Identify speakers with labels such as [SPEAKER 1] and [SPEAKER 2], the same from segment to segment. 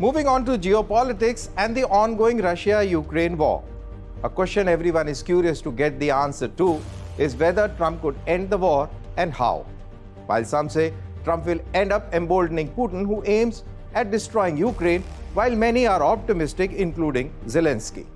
[SPEAKER 1] Moving on to geopolitics and the ongoing Russia-Ukraine war. A question everyone is curious to get the answer to is whether Trump could end the war and how. While some say Trump will end up emboldening Putin, who aims at destroying Ukraine, while many are optimistic, including Zelenskyy.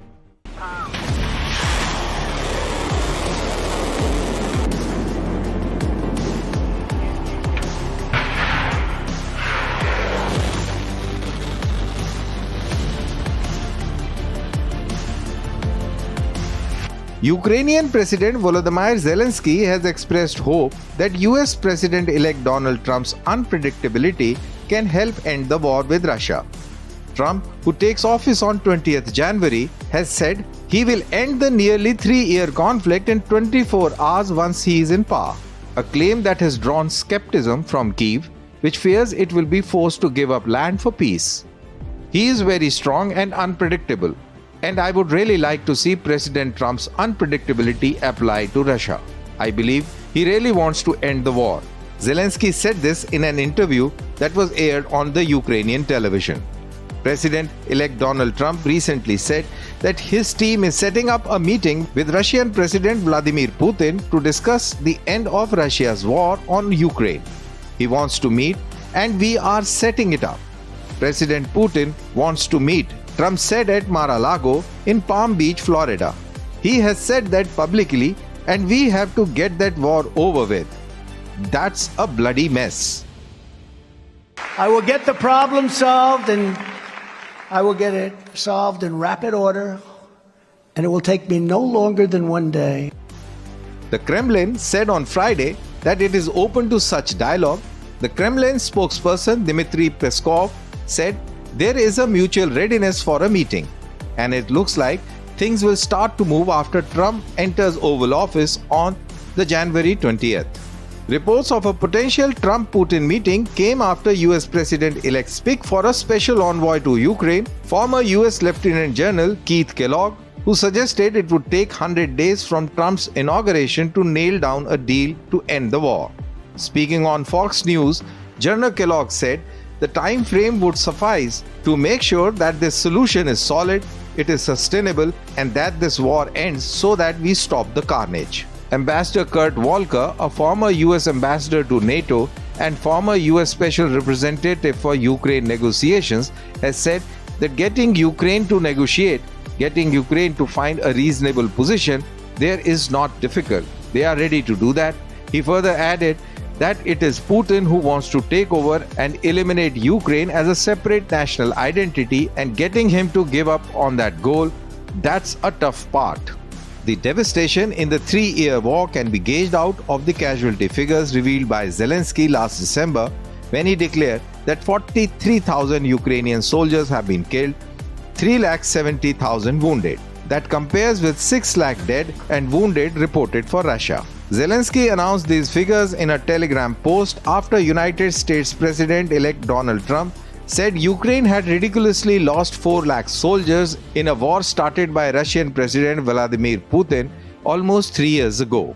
[SPEAKER 1] Ukrainian President Volodymyr Zelenskyy has expressed hope that US President-elect Donald Trump's unpredictability can help end the war with Russia. Trump, who takes office on 20th January, has said he will end the nearly 3-year conflict in 24 hours once he is in power, a claim that has drawn skepticism from Kyiv, which fears it will be forced to give up land for peace. He is very strong and unpredictable, and I would really like to see President Trump's unpredictability apply to Russia. I believe he really wants to end the war. Zelenskyy said this in an interview that was aired on the Ukrainian television. President-elect Donald Trump recently said that his team is setting up a meeting with Russian President Vladimir Putin to discuss the end of Russia's war on Ukraine. He wants to meet, and we are setting it up. President Putin wants to meet, Trump said at Mar-a-Lago in Palm Beach, Florida. He has said that publicly, and we have to get that war over with. That's a bloody mess.
[SPEAKER 2] I will get the problem solved, and I will get it solved in rapid order, and it will take me no longer than one day.
[SPEAKER 1] The Kremlin said on Friday that it is open to such dialogue. The Kremlin spokesperson Dmitry Peskov said there is a mutual readiness for a meeting, and it looks like things will start to move after Trump enters Oval Office on the January 20th. Reports of a potential Trump-Putin meeting came after US President-elect speak for a special envoy to Ukraine, former US Lieutenant General Keith Kellogg, who suggested it would take 100 days from Trump's inauguration to nail down a deal to end the war. Speaking on Fox News, General Kellogg said the time frame would suffice to make sure that this solution is solid, it is sustainable, and that this war ends so that we stop the carnage. Ambassador Kurt Volker, a former US ambassador to NATO and former US Special Representative for Ukraine negotiations, has said that getting Ukraine to negotiate, getting Ukraine to find a reasonable position, there is not difficult. They are ready to do that. He further added that it is Putin who wants to take over and eliminate Ukraine as a separate national identity, and getting him to give up on that goal, that's a tough part. The devastation in the 3-year war can be gauged out of the casualty figures revealed by Zelenskyy last December, when he declared that 43,000 Ukrainian soldiers have been killed, 370,000 wounded. That compares with 6 lakh dead and wounded reported for Russia. Zelenskyy announced these figures in a Telegram post after United States President-elect Donald Trump said Ukraine had ridiculously lost 4 lakh soldiers in a war started by Russian President Vladimir Putin almost 3 years ago.